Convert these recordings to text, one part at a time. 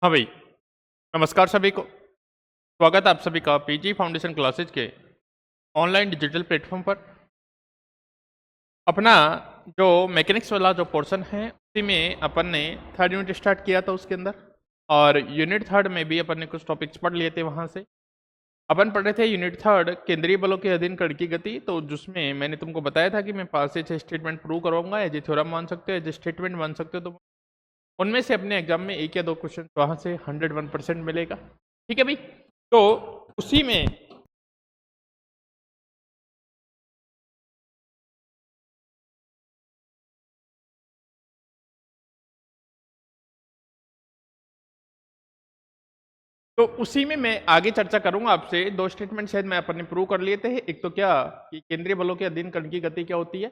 हाँ भाई, नमस्कार सभी को। स्वागत है आप सभी का पीजी फाउंडेशन क्लासेज के ऑनलाइन डिजिटल प्लेटफॉर्म पर। अपना जो मैकेनिक्स वाला जो पोर्शन है उसी में अपन ने थर्ड यूनिट स्टार्ट किया था उसके अंदर, और यूनिट थर्ड में भी अपन ने कुछ टॉपिक्स पढ़ लिए थे। वहाँ से अपन पढ़ रहे थे यूनिट थर्ड केंद्रीय बलों के अधीन कण की गति, तो जिसमें मैंने तुमको बताया था कि मैं 5 से 6 स्टेटमेंट प्रूव करवाऊंगा। एज ए थ्योरम मान सकते हो, एज ए स्टेटमेंट मान सकते हो। तो उनमें से अपने एग्जाम में 1 या 2 क्वेश्चन वहाँ से 101% मिलेगा। ठीक है भाई, तो उसी में मैं आगे चर्चा करूंगा आपसे। 2 स्टेटमेंट शायद मैं अपन ने प्रूव कर लिए थे। एक तो क्या कि केंद्रीय बलों के अधीन कण की गति क्या होती है,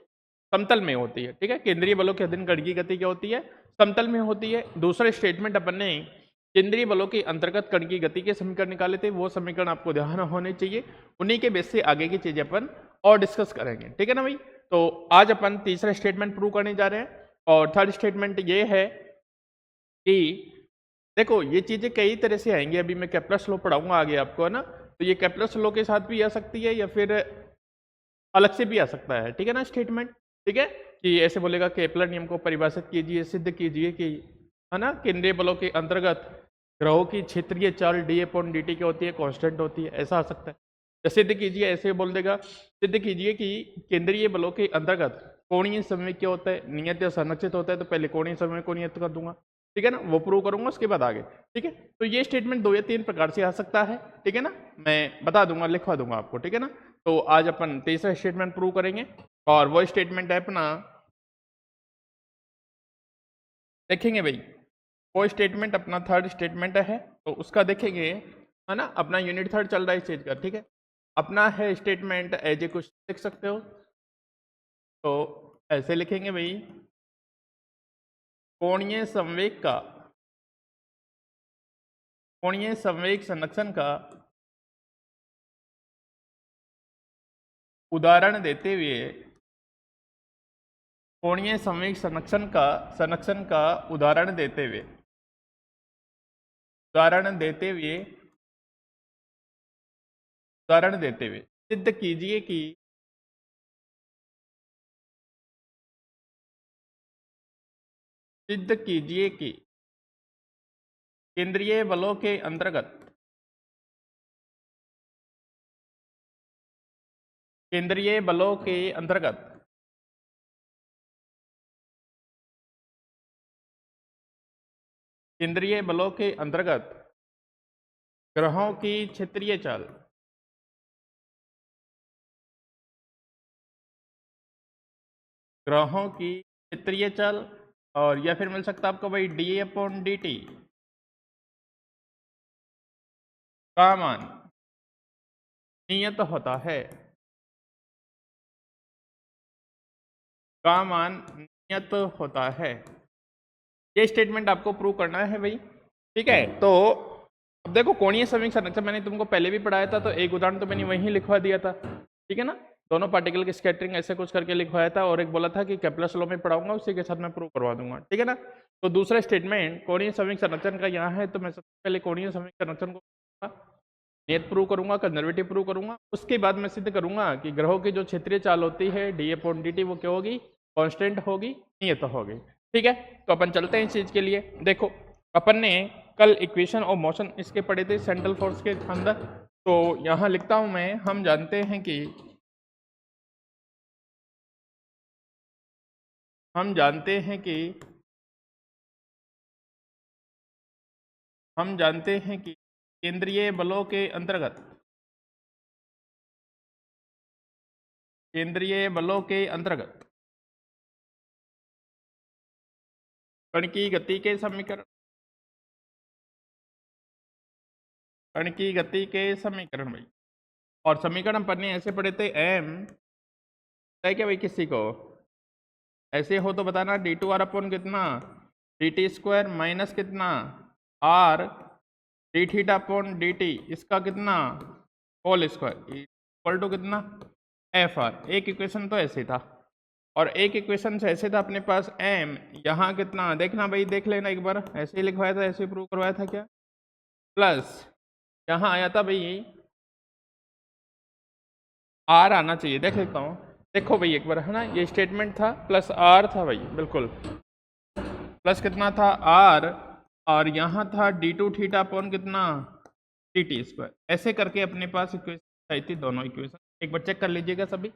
समतल में होती है। ठीक है, केंद्रीय बलों के अधीन कण की गति क्या होती है, समतल में होती है। दूसरा स्टेटमेंट अपन ने केंद्रीय बलों के अंतर्गत कण की गति के समीकरण निकाले थे। वो समीकरण आपको ध्यान होने चाहिए, उन्हीं के बेस से आगे की चीजें अपन और डिस्कस करेंगे। ठीक है ना भाई, तो आज अपन तीसरा स्टेटमेंट प्रूव करने जा रहे हैं। और थर्ड स्टेटमेंट ये है कि देखो ये चीजें कई तरह से आएंगी। अभी मैं केपलर लॉ पढ़ाऊंगा आगे आपको, है ना। तो ये केपलर लॉ के साथ भी आ सकती है या फिर अलग से भी आ सकता है। ठीक है ना स्टेटमेंट। ठीक है, कि ऐसे बोलेगा केपलर नियम को परिभाषित कीजिए, सिद्ध कीजिए कि, है ना, केंद्रीय बलों के अंतर्गत ग्रहों की क्षेत्रीय चाल डी अपॉन डी टी क्या होती है, कांस्टेंट होती है। ऐसा आ सकता है। या सिद्ध कीजिए, ऐसे बोल देगा सिद्ध कीजिए कि केंद्रीय बलों के अंतर्गत कोणीय संवेग क्या होता है, नियत या संरक्षित होता है। तो पहले कोणीय संवेग को नियत कर दूंगा। ठीक है ना, वो प्रूव करूंगा उसके बाद आगे। ठीक है, तो ये स्टेटमेंट 2 या 3 प्रकार से आ सकता है। ठीक है ना, मैं बता दूंगा, लिखवा दूंगा आपको। ठीक है ना, तो आज अपन तीसरा स्टेटमेंट प्रूव करेंगे, और वो स्टेटमेंट है अपना, देखेंगे भाई। वो स्टेटमेंट अपना थर्ड स्टेटमेंट है, तो उसका देखेंगे, है ना। अपना यूनिट थर्ड चल रहा है इस चीज का। ठीक है, अपना है स्टेटमेंट एज ए कुछ लिख सकते हो, तो ऐसे लिखेंगे भाई। कोणीय संवेग का, कोणीय संवेग संरक्षण का उदाहरण देते हुए, कोणीय संवेग संरक्षण का उदाहरण देते हुए, उदाहरण देते हुए, उदाहरण देते हुए सिद्ध कीजिए कि, सिद्ध कीजिए कि केंद्रीय बलों के अंतर्गत, केंद्रीय बलों के अंतर्गत केंद्रीय बलों के अंतर्गत ग्रहों की क्षेत्रीय चाल, ग्रहों की क्षेत्रीय चाल, और या फिर मिल सकता है आपको भाई डी अपॉन डी टी का मान नियत होता है, का मान नियत होता है। ये स्टेटमेंट आपको प्रूव करना है भाई। ठीक है, तो अब देखो कोणीय संवेग संरक्षण मैंने तुमको पहले भी पढ़ाया था, तो एक उदाहरण तो मैंने वहीं लिखवा दिया था। ठीक है ना, दोनों पार्टिकल की स्कैटरिंग ऐसे कुछ करके लिखवाया था, और एक बोला था कि केपलर लॉ में पढ़ाऊंगा, उसी के साथ मैं प्रूव करवा दूंगा। ठीक है ना, तो दूसरा स्टेटमेंट कोणीय संवेग संरक्षण का यहाँ है, तो मैं सबसे पहले कोणीय संवेग संरक्षण को नियत प्रूव करूंगा, कंजर्वेटिव प्रूव करूंगा। उसके बाद मैं सिद्ध करूंगा कि ग्रहों की जो क्षेत्रीय चाल होती है डी अपॉन डी टी वो क्या होगी, कांस्टेंट होगी, नियत होगी। ठीक है, तो अपन चलते हैं इस चीज के लिए। देखो अपन ने कल इक्वेशन ऑफ मोशन इसके पढ़े थे सेंट्रल फोर्स के अंदर। तो यहाँ लिखता हूं मैं, हम जानते हैं कि, हम जानते हैं कि, हम जानते हैं कि केंद्रीय बलों के अंतर्गत, केंद्रीय बलों के अंतर्गत कण की गति के समीकरण, कण की गति के समीकरण भाई। और समीकरण अपन ने ऐसे पढ़े थे, एम है क्या भाई किसी को ऐसे हो तो बताना, डी टू आर अपॉन कितना, डी टी स्क्वायर माइनस कितना are D theta upon D T, इसका कितना होल स्क्वायर इक्वल टू कितना एफ आर। एक इक्वेशन तो ऐसे था। और एक इक्वेशन ऐसे था अपने पास m, यहाँ कितना देखना भाई, देख लेना एक बार, ऐसे ही लिखवाया था, ऐसे ही प्रूव करवाया था क्या, प्लस यहाँ आया था भाई r आना चाहिए, देख लेता हूँ, देखो भाई एक बार है ना, ये स्टेटमेंट था प्लस r था भाई, बिल्कुल प्लस कितना था r, और यहाँ था d2 थीटा अपॉन कितना dt स्क्वायर, ऐसे करके अपने पास इक्वेशन आई थी, दोनों इक्वेशन एक बार चेक कर लीजिएगा सभी।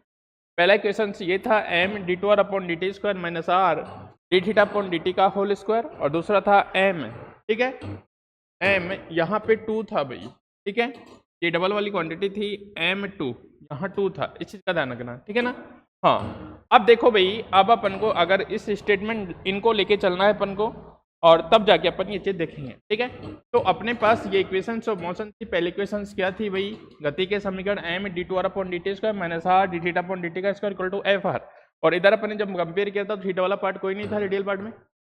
पहला इक्वेशन ये था m d2r upon dt square minus r d theta upon dt का होल स्क्वायर, और दूसरा था m, ठीक है, m यहाँ पे 2 था भाई, ठीक है, ये डबल वाली क्वांटिटी थी m2, यहाँ 2 था, इस चीज़ का ध्यान रखना, ठीक है ना। हाँ अब देखो भाई, अब अपन को अगर इस स्टेटमेंट इनको लेके चलना है अपन को, और तब जाके अपन ये चीज देखेंगे, ठीक है। तो अपने पास ये इक्वेशंस ऑफ मोशन थी, पहली इक्वेशंस क्या थी भाई, गति के समीकरण m d2r upon dt square minus r d theta upon dt का स्क्वायर इक्वल टू fr, और इधर अपन ने जब कंपेयर किया था तो थीटा वाला पार्ट कोई नहीं था रेडियल पार्ट में,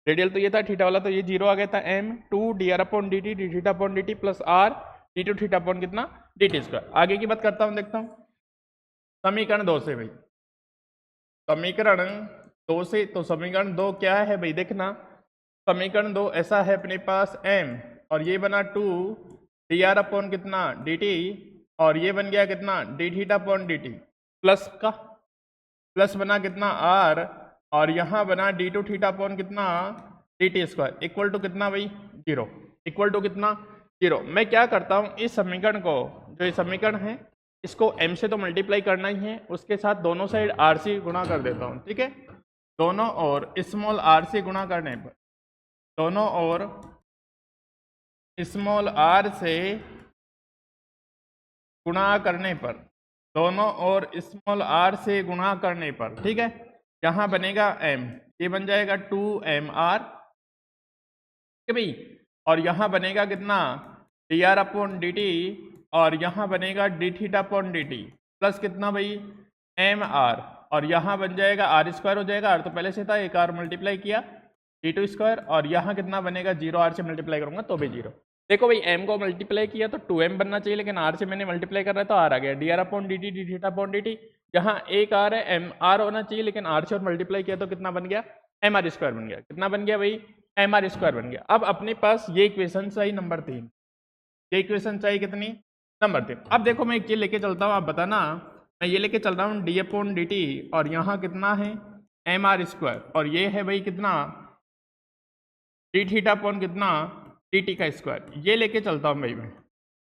रेडियल तो ये था, थीटा वाला तो ये 0 आ गया था, m 2 dr upon dt d theta upon dt plus r d2 theta upon कितना dt स्क्वायर। आगे की बात करता हूँ, देखता हूँ समीकरण 2 से भाई, समीकरण 2 से, तो समीकरण 2 क्या है भाई, देखना समीकरण 2 ऐसा है अपने पास m, और ये बना 2 dr अपॉन कितना dt, और ये बन गया कितना d theta upon dt, plus का प्लस बना कितना r, और यहाँ बना d2 थीटा अपॉन कितना dt स्क्वायर इक्वल टू कितना भाई 0, इक्वल टू कितना 0। मैं क्या करता हूँ, इस समीकरण को, जो ये समीकरण है इसको m से तो मल्टीप्लाई करना ही है, उसके साथ दोनों साइड r से गुणा कर देता हूँ, ठीक है, दोनों और स्मॉल r से गुणा करने पर, दोनों और स्मॉल r से गुणा करने पर, दोनों और स्मॉल r से गुणा करने पर, ठीक है, यहाँ बनेगा m, ये बन जाएगा 2mr, ठीक है भाई, और यहाँ बनेगा कितना dr अपॉन dt, और यहाँ बनेगा d theta upon dt plus कितना भाई mr, और यहाँ बन जाएगा r स्क्वायर हो जाएगा, r तो पहले से था, एक r मल्टीप्लाई किया d2 स्क्वायर, और यहाँ कितना बनेगा 0, r से मल्टीप्लाई करूंगा तो भी 0। देखो भाई m को मल्टीप्लाई किया तो 2m बनना चाहिए, लेकिन r से मैंने मल्टीप्लाई कर रहा है तो r आ गया, dr upon dt d theta upon dt, यहाँ एक r है m r होना चाहिए, लेकिन r से और मल्टीप्लाई किया तो कितना बन गया mr स्क्वायर बन गया, कितना बन गया भाई mr स्क्वायर बन गया। अब अपने पास ये इक्वेशन चाहिए नंबर 3, ये इक्वेशन चाहिए कितनी नंबर 3। अब देखो मैं एक चीज लेके चलता हूँ, आप बताना, मैं ये लेके चल रहा हूँ d अपॉन dt, और यहाँ कितना है mr स्क्वायर, और ये है भाई कितना d थीटा अपॉन कितना dt का स्क्वायर, ये लेके चलता हूँ भाई, मैं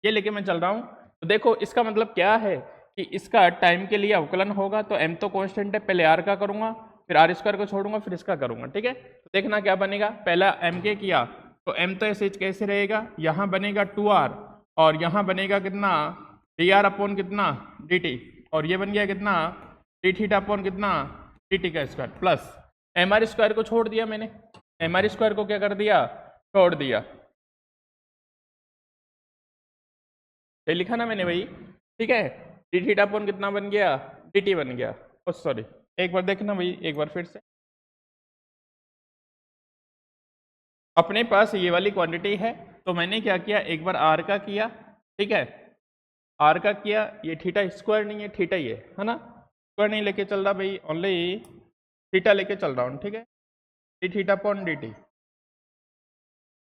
ये लेके मैं चल रहा हूँ। तो देखो इसका मतलब क्या है कि इसका टाइम के लिए अवकलन होगा, तो m तो कांस्टेंट है, पहले r का करूंगा, फिर r स्क्वायर को छोड़ूंगा, फिर इसका करूंगा, ठीक है। तो देखना क्या बनेगा, पहला m के किया तो m तो ऐसे कैसे रहेगा, यहाँ बनेगा 2r, और यहाँ बनेगा कितना dr अपॉन कितना dt, और ये बन गया कितना d थीटा अपॉन कितना dt का स्क्वायर, प्लस mr स्क्वायर को छोड़ दिया मैंने, mr स्क्वायर को क्या कर दिया छोड़ दिया, ये लिखा ना मैंने भाई, ठीक है, d थीटा अपॉन कितना बन गया dt बन गया, ओ सॉरी एक बार देखना भाई, एक बार फिर से, अपने पास ये वाली क्वांटिटी है, तो मैंने क्या किया, एक बार r का किया, ठीक है, r का किया, ये थीटा स्क्वायर नहीं है, थीटा ही है ना, स्क्वायर नहीं लेके चल रहा भाई, ओनली थीटा लेके चल रहा हूँ, ठीक है, d थीटा अपॉन dt,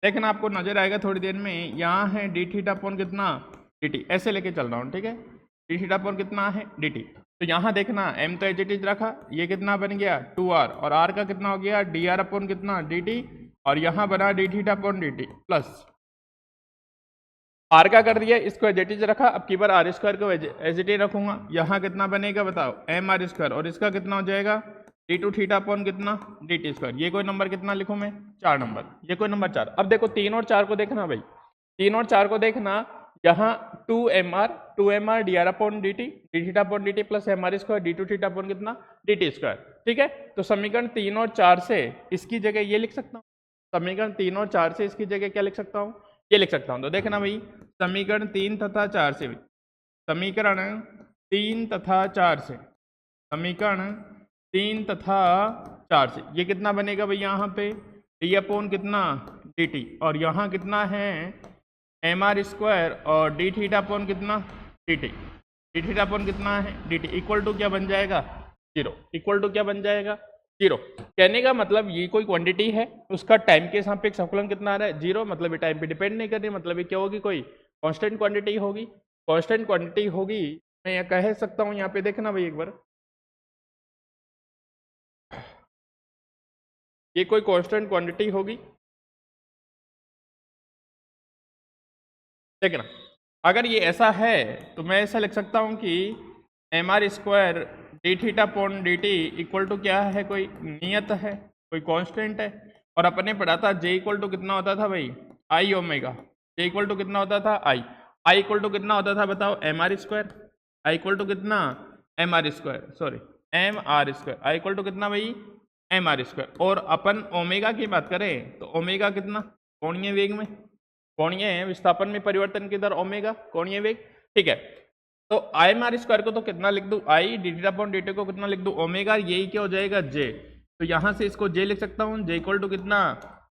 देखना आपको नजर आएगा थोड़ी देर में, यहाँ है d थीटा अपॉन कितना dt, ऐसे लेके चल रहा हूँ, ठीक है, d थीटा अपॉन कितना है dt, तो यहाँ देखना m तो एज इट इज रखा, ये कितना बन गया 2r, और r का कितना हो गया dr अपॉन कितना dt, और यहाँ बना d theta upon dt plus r का कर दिया, इसको एज इट इज रखा, अब की बार r स्क्वायर को एज इट इज रखूंगा, यहाँ कितना बनेगा बताओ mr स्क्वायर, और इसका कितना हो जाएगा d2 थीटा अपॉन कितना dt स्क्वायर, ये कोई नंबर कितना लिखूं मैं 4 नंबर, ये कोई नंबर 4। अब देखो 3 और 4 को देखना भाई, 3 और 4 को देखना, यहाँ 2mr dr upon dt d theta upon dt plus mr square d2 theta upon कितना dt स्क्वायर, ठीक है। तो समीकरण 3 और 4 से इसकी जगह ये लिख सकता हूँ, समीकरण 3 और 4 से इसकी जगह क्या लिख सकता हूँ, ये लिख सकता हूँ। तो देखना भाई समीकरण 3 तथा 4 से, समीकरण 3 तथा 4 से, समीकरण 3 तथा 4 से ये कितना बनेगा भाई, यहाँ पे d अपॉन कितना dt, और यहाँ कितना है mr स्क्वायर, और d थीटा अपॉन कितना dt, d थीटा अपॉन कितना है dt इक्वल टू क्या बन जाएगा जीरो, इक्वल टू क्या बन जाएगा, जीरो। कहने का मतलब ये कोई क्वांटिटी है, उसका टाइम के सापेक्ष अवकलन कितना आ रहा है, जीरो, मतलब ये टाइम पे डिपेंड नहीं कर रही, मतलब ये क्या होगी, कोई कांस्टेंट क्वांटिटी होगी। कांस्टेंट क्वांटिटी होगी, मैं ये कह सकता हूँ, यहाँ पे देखना भाई एक बार, ये कोई कांस्टेंट क्वांटिटी होगी, देखना। अगर ये ऐसा है तो मैं ऐसा लिख सकता हूँ कि m are square d theta upon D t equal to क्या है, कोई नियत है, कोई कांस्टेंट है। और अपने पढ़ा था जे इक्वल टू कितना होता था भाई, आई ओमेगा। जे इक्वल टू कितना होता था, आई इक्वल टू कितना होता था बताओ, M are square. I equal to कितना, M R square, sorry M are square. I equal to कितना भाई, एम आर स्क्वायर। और अपन ओमेगा की बात करें तो ओमेगा कितना, कोणीय वेग में, कोणीय विस्थापन में परिवर्तन की दर ओमेगा, कोणीय वेग, ठीक है। तो आई एम आर स्क्वायर को तो कितना लिख दूं, I D theta upon D T को कितना लिख दूं, ओमेगा, यही क्या हो जाएगा, जे। तो यहां से इसको जे लिख सकता हूं, जे इक्वल टू कितना,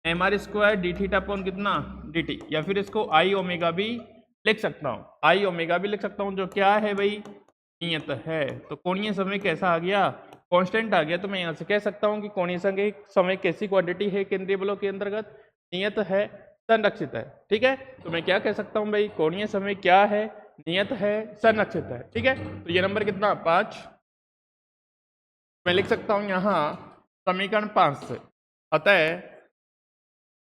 M R square d theta upon कितना, डी टी। या फिर इसको आई ओमेगा भी लिख सकता हूँ, आई ओमेगा भी लिख सकता हूँ, जो क्या है भाई, नियत है। तो कोणीय समय कैसा आ गया, कांस्टेंट आ गया। तो मैं यहाँ से कह सकता हूँ कि कोणीय समय कैसी क्वांटिटी है केंद्रीय बलों के अंतर्गत, नियत है, संरक्षित है, ठीक है। तो मैं क्या कह सकता हूँ भाई, कोणीय समय क्या है, नियत है, संरक्षित है, ठीक है। तो ये नंबर कितना, 5, मैं लिख सकता हूँ यहाँ समीकरण 5 से। अतः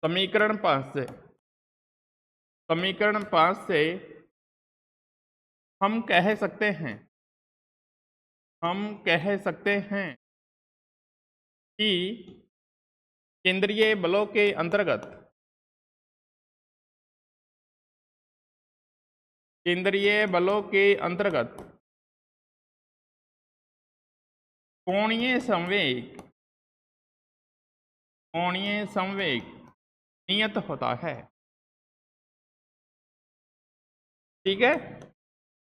समीकरण 5 से, समीकरण 5 से हम कह सकते हैं, हम कह सकते हैं कि केंद्रीय बलों के अंतर्गत, केंद्रीय बलों के अंतर्गत कोणीय संवेग, कोणीय संवेग नियत होता है, ठीक है।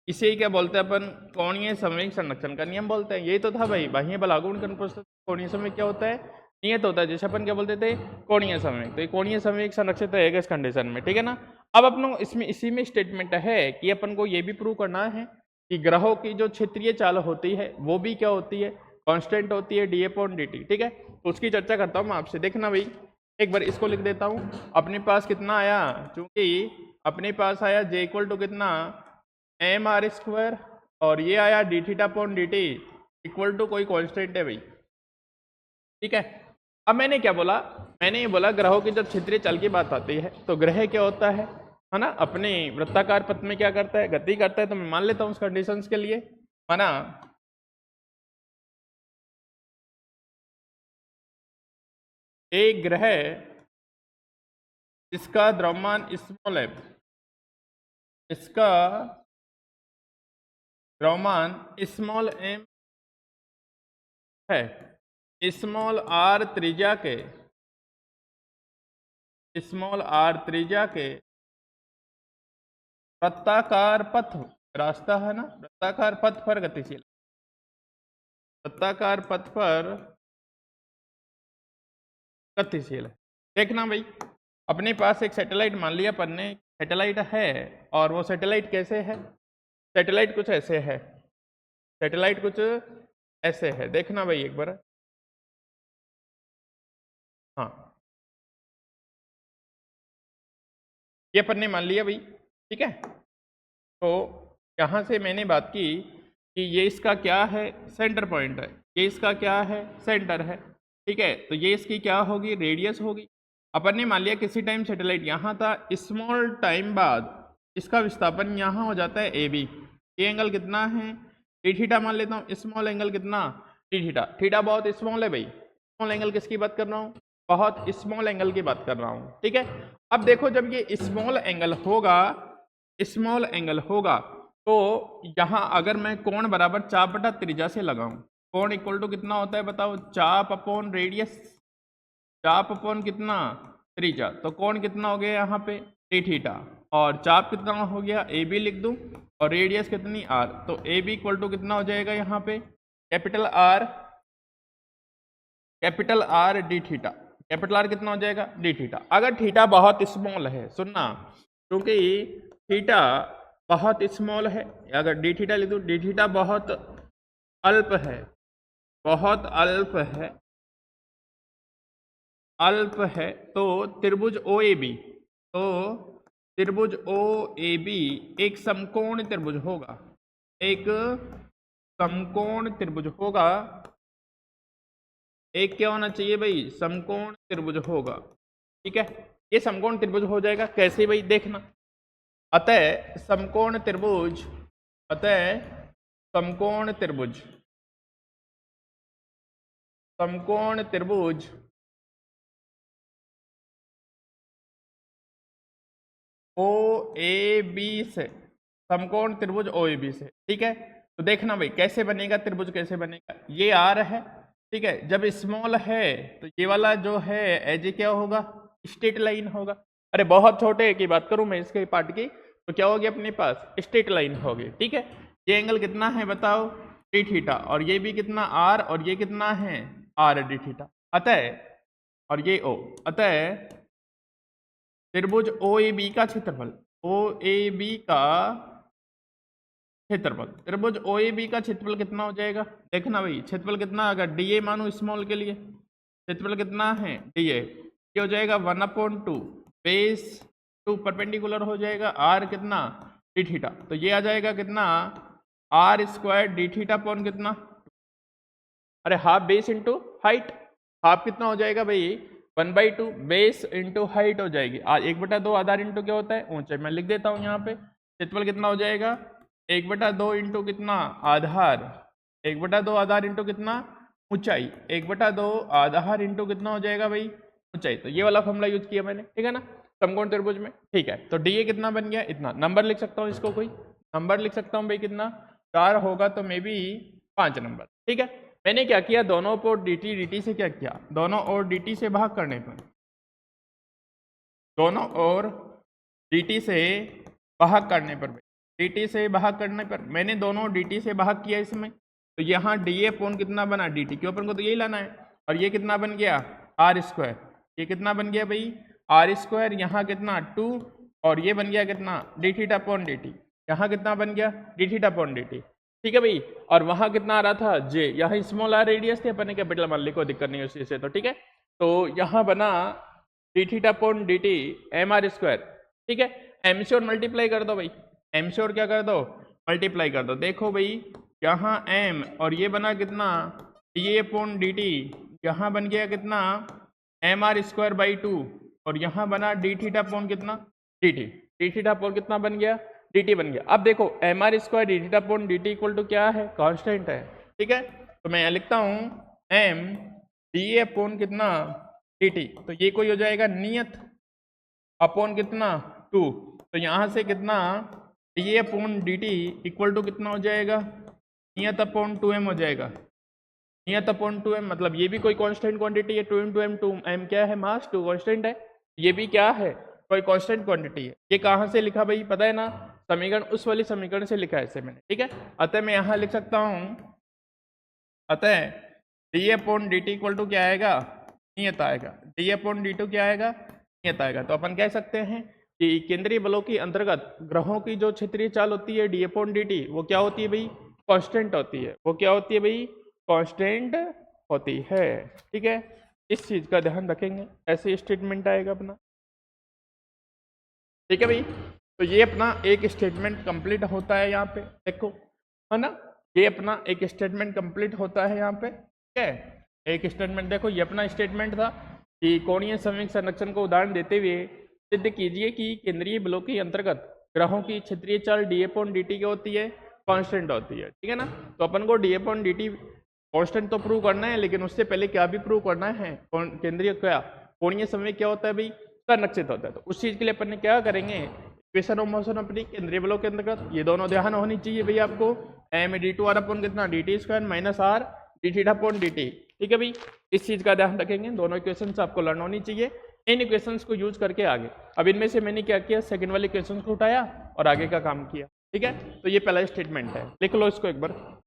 इसे ही क्या बोलते हैं अपन, कोणीय संवेग संरक्षण का नियम बोलते हैं। यही तो था भाई, बाह्य बल आघूर्ण अनुप्रस्थ कोणीय संवेग क्या होता है, नियत होता है। जैसे अपन क्या बोलते थे, कोणीय संवेग। तो ये कोणीय संवेग संरक्षित रहेगा इस कंडीशन में, ठीक है ना। अब अपन इसमें, इसी में स्टेटमेंट है कि अपन को ये भी प्रूव करना है कि ग्रहों की जो क्षेत्रीय चाल होती है वो भी क्या होती है, कांस्टेंट होती है, डी अपॉन डी टी, ठीक है। तो उसकी चर्चा करता हूँ मैं आपसे, देखना भाई एक बार इसको लिख देता हूँ। अपने पास कितना आया, चूंकि अपने पास आया जे इक्वल टू कितना, एम आर स्क्वायर, और ये आया d theta upon D t equal to कोई कांस्टेंट है भाई, ठीक है। अब मैंने क्या बोला, मैंने ये बोला ग्रहों की जब क्षेत्रीय चाल की बात आती है तो ग्रह क्या होता है ना, अपने वृत्ताकार पथ में क्या करता है, गति करता है। तो मैं मान लेता हूँ उस कंडीशंस के लिए, है ना। एक ग्रह इसका द्रव्यमान स्मॉल है, इसका द्रव्यमान स्मॉल एम है, स्मॉल आर त्रिज्या के, स्मॉल आर त्रिज्या के वृत्ताकार पथ, रास्ता है ना, वृत्ताकार पथ पर गतिशील, वृत्ताकार पथ पर गतिशील है। देखना भाई, अपने पास एक सैटेलाइट मान लिया अपन ने, सैटेलाइट है, और वो सैटेलाइट कैसे है, सैटेलाइट कुछ ऐसे है, सैटेलाइट कुछ ऐसे है। देखना भाई एक बार, हाँ ये अपन ने मान लिया भाई, ठीक है। तो यहाँ से मैंने बात की कि ये इसका क्या है, सेंटर पॉइंट है, ये इसका क्या है, सेंटर है, ठीक है। तो ये इसकी क्या होगी, रेडियस होगी। अपन ने मान लिया किसी टाइम सैटेलाइट यहाँ था, स्मॉल टाइम बाद इसका विस्थापन यहाँ हो जाता है ए बी। ये एंगल कितना है, डी थीटा मान लेता हूँ, स्मॉल एंगल कितना, डी थीटा। थीटा बहुत स्मॉल है भाई, स्मॉल एंगल किसकी बात कर रहा हूँ, बहुत स्मॉल एंगल की बात कर रहा हूँ, ठीक है। अब देखो जब ये स्मॉल एंगल होगा, स्मॉल एंगल होगा, तो यहाँ अगर मैं कोण बराबर चाप बटा त्रिज्या से लगाऊं, कोण इक्वल टू कितना होता है बताओ, चाप अपॉन रेडियस, चाप अपॉन कितना, त्रिज्या। तो कोण कितना हो गया यहाँ पे, डी थीटा, और चाप कितना हो गया, ए बी लिख दूं, और रेडियस कितनी, आर। तो ए बी इक्वल टू कितना हो जाएगा यहाँ पे, capital R D theta. Capital R कितना हो जाएगा, डी थीटा। अगर थीटा बहुत स्मॉल है, सुनना, क्योंकि थीटा बहुत स्मॉल है, अगर डी थीटा लिख दूं, डी थीटा बहुत अल्प है, बहुत अल्प है तो त्रिभुज ओ ए बी, तो त्रिभुज ओ ए बी एक समकोण त्रिभुज होगा, एक समकोण त्रिभुज होगा। एक क्या होना चाहिए भाई, समकोण त्रिभुज होगा। ठीक है, ये समकोण त्रिभुज हो जाएगा कैसे भाई, देखना। अतः समकोण त्रिभुज, अतः समकोण त्रिभुज, समकोण त्रिभुज ओ ए बी से, समकोण त्रिभुज ओ ए बी से। ठीक है, तो देखना भाई कैसे बनेगा त्रिभुज, कैसे बनेगा। ये आर है, ठीक है, जब स्मॉल है तो ये वाला जो है एज क्या होगा, स्ट्रेट लाइन होगा। अरे बहुत छोटे की बात करूं मैं इसके पार्ट की, तो क्या होगी अपने पास, स्ट्रेट लाइन होगी। ठीक है, ये एंगल कितना है बताओ, डी थीटा, और ये भी कितना आर, और ये कितना है आर डी थीटा। अतः, और ये ओ, अतः त्रिभुज ओ ए बी का क्षेत्रफल, ओ ए बी का क्षेत्रफल, त्रिभुज ओ ए बी का क्षेत्रफल कितना हो जाएगा, देखना भाई क्षेत्रफल कितना, अगर डी ए मानो स्मॉल के लिए, क्षेत्रफल कितना है डी ए, ये हो जाएगा 1/2 बेस 2 परपेंडिकुलर हो जाएगा, आर कितना डी थीटा, तो ये आ जाएगा कितना r square d theta upon कितना, अरे half base into height, half कितना हो जाएगा भाई 1/2 बेस इंटू हाइट हो जाएगी, 1/2 आधार इंटू क्या होता है ऊंचाई, मैं लिख देता हूँ यहाँ पे, क्षेत्रफल कितना हो जाएगा 1/2 इंटू कितना आधार, 1/2 आधार इंटू कितना ऊंचाई, 1/2 आधार इंटू कितना हो जाएगा भाई ऊंचाई। तो ये वाला फॉर्मूला यूज किया मैंने, ठीक है ना, समकोण त्रिभुज में। ठीक है, तो डी ए कितना बन गया, इतना नंबर लिख सकता हूँ, इसको कोई नंबर लिख सकता हूँ भाई, कितना 4 होगा तो मे बी 5 नंबर। ठीक है, मैंने क्या किया, दोनों को dt dt से क्या किया, दोनों ओर dt से भाग करने पर, दोनों ओर dt से भाग करने पर, dt से भाग करने पर मैंने दोनों dt से भाग किया इसमें, तो यहाँ डी अपॉन कितना बना dt के ऊपर को तो यही लाना है, और ये कितना बन गया आर स्क्वायर, ये कितना बन गया भाई आर स्क्वायर, यहाँ कितना 2, और ये बन गया कितना डी थीटा अपॉन dt, यहाँ कितना बन गया डी थीटा अपॉन dt। ठीक है भाई, और वहां कितना आ रहा था जे, यहाँ स्मॉल आर रेडियस थे, अपन ने कैपिटल मान ली, कोई दिक्कत नहीं उसी से, तो ठीक है, तो यहाँ बना d theta upon D t m are square. ठीक है, एम से और मल्टीप्लाई कर दो भाई, एम से और क्या कर दो मल्टीप्लाई कर दो, देखो भाई यहाँ एम और ये बना कितना डी अपॉन डी टी, यहाँ बन गया कितना एम आर स्क्वायर बाई 2, और यहाँ बना डी थीटा अपॉन कितना D T, d theta upon कितना बन गया डी टी बन गया। अब देखो m are square d theta upon D t equal to क्या है, कांस्टेंट है। ठीक है, तो मैं यहाँ लिखता हूँ एम डी ए अपॉन कितना डी टी, तो ये कोई हो जाएगा नियत अपॉन कितना 2, तो यहाँ से कितना D upon D t equal to कितना हो जाएगा नियत अपॉन 2m हो जाएगा, नियत अपॉन 2m, मतलब ये भी कोई कांस्टेंट क्वांटिटी है, 2 इंटू एम, 2m क्या है मास 2 कांस्टेंट है, ये भी क्या है कोई कांस्टेंट क्वांटिटी है। ये कहाँ से लिखा भाई पता है ना, समीकरण उस वाली समीकरण से लिखा है ऐसे मैंने। ठीक है, अतः मैं यहाँ लिख सकता हूँ, अतः d upon D t equal to क्या आएगा नियत आएगा, डी अपॉन डी टू क्या आएगा नियत आएगा। तो अपन कह सकते हैं कि केंद्रीय बलों के अंतर्गत ग्रहों की जो क्षेत्रीय चाल होती है डी अपॉन डी टी, वो क्या होती है भाई कांस्टेंट होती है, वो क्या होती है भाई कांस्टेंट होती है। ठीक है, इस चीज का ध्यान रखेंगे, ऐसे स्टेटमेंट आएगा अपना। ठीक है भाई, तो ये अपना एक स्टेटमेंट कंप्लीट होता है यहाँ पे, देखो है ना, ये अपना एक स्टेटमेंट कंप्लीट होता है यहाँ पे। ठीक है, एक स्टेटमेंट देखो, ये अपना स्टेटमेंट था कि कोणीय समविक संरक्षण को उदाहरण देते हुए सिद्ध कीजिए कि केंद्रीय बलों के अंतर्गत ग्रहों की क्षेत्रीय चाल डी अपॉन डी टी क्या होती है कांस्टेंट होती है। ठीक है ना, तो अपन को D upon D T constant तो प्रूव करना है, लेकिन उससे पहले क्या भी प्रूव करना है, केंद्रीय क्या कोणीय समविक क्या होता है भाई संरक्षित होता है। तो उस चीज के लिए अपन ने क्या करेंगे, इक्वेशन ऑफ मोशन अपनी केंद्रीय बलों के अंतर्गत ये दोनों ध्यान होनी चाहिए भाई आपको, M D two R upon कितना D T square minus R D theta upon D T. ठीक है भाई, इस चीज का ध्यान रखेंगे, दोनों इक्वेशंस आपको लर्न होनी चाहिए, इन इक्वेशंस को यूज करके आगे। अब इनमें से मैंने क्या किया, सेकंड वाले इक्वेशन को उठाया और आगे का काम किया। ठीक है, तो ये पहला स्टेटमेंट है, लिख लो इसको एक बार।